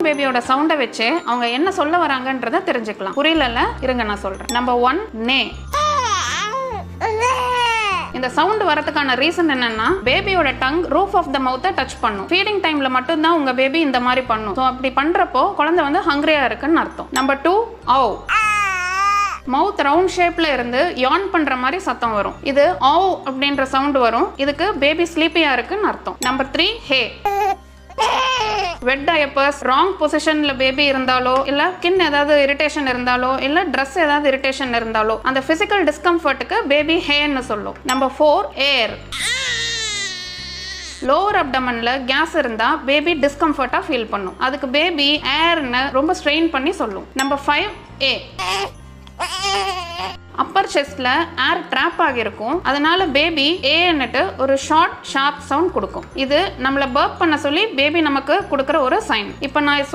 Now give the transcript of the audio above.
பேபியோட சவுண்டை வச்சு அவங்க என்ன சொல்ல வராங்கன்றத தெரிஞ்சுக்கலாம். புரியல? இருங்க நான் சொல்றேன். நம்பர் 1 நே. இந்த சவுண்ட் வரதுக்கான ரீசன் என்னன்னா பேபியோட டங் ரூஃப் ஆஃப் த மவுத்தை டச் பண்ணும். ஃபீடிங் டைம்ல மட்டும் தான் உங்க பேபி இந்த மாதிரி பண்ணும். ஸோ அப்படி பண்றப்போ குழந்தை வந்து ஹங்கிரியா இருக்குன்னு அர்த்தம். நம்பர் 2 ஆவ். மவுத் ரவுண்ட் ஷேப்ல இருந்து யான் பண்ற மாதிரி சத்தம் வரும். இது ஆவ் அப்படின்ற சவுண்ட் வரும். இதுக்கு பேபி ஸ்லீப்பியா இருக்குன்னு அர்த்தம். நம்பர் 3 ஹே. வெட் டயப்பர்ஸ், ராங் பொசிஷன்ல பேபி இருந்தாலோ இல்ல ஸ்கின் ஏதாவது இரிட்டேஷன் இருந்தாலோ இல்ல ட்ரெஸ் ஏதாவது இரிட்டேஷன் இருந்தாலோ அந்த பிசிக்கல் டிஸ்கம்ஃபர்ட்டுக்கு பேபி ஹேன்னு சொல்லும். நம்பர் 4 ஏர். லோவர் அப்டமன்ல கேஸ் இருந்தா பேபி டிஸ்கம்ஃபர்ட்டா ஃபீல் பண்ணும். அதுக்கு பேபி ஏர்னு ரொம்ப ஸ்ட்ரெயின் பண்ணி சொல்லும். நம்பர் 5 ஏ. அப்பர் செஸ்ட்ல ஏர் ட்ராப் ஆகிருக்கும். அதனால பேபி ஏன்னுட்டு ஒரு ஷார்ட் ஷார்ப் சவுண்ட் கொடுக்கும். இது நம்மள பர்ப் பண்ண சொல்லி பேபி நமக்கு கொடுக்குற ஒரு சைன். இப்போ நான்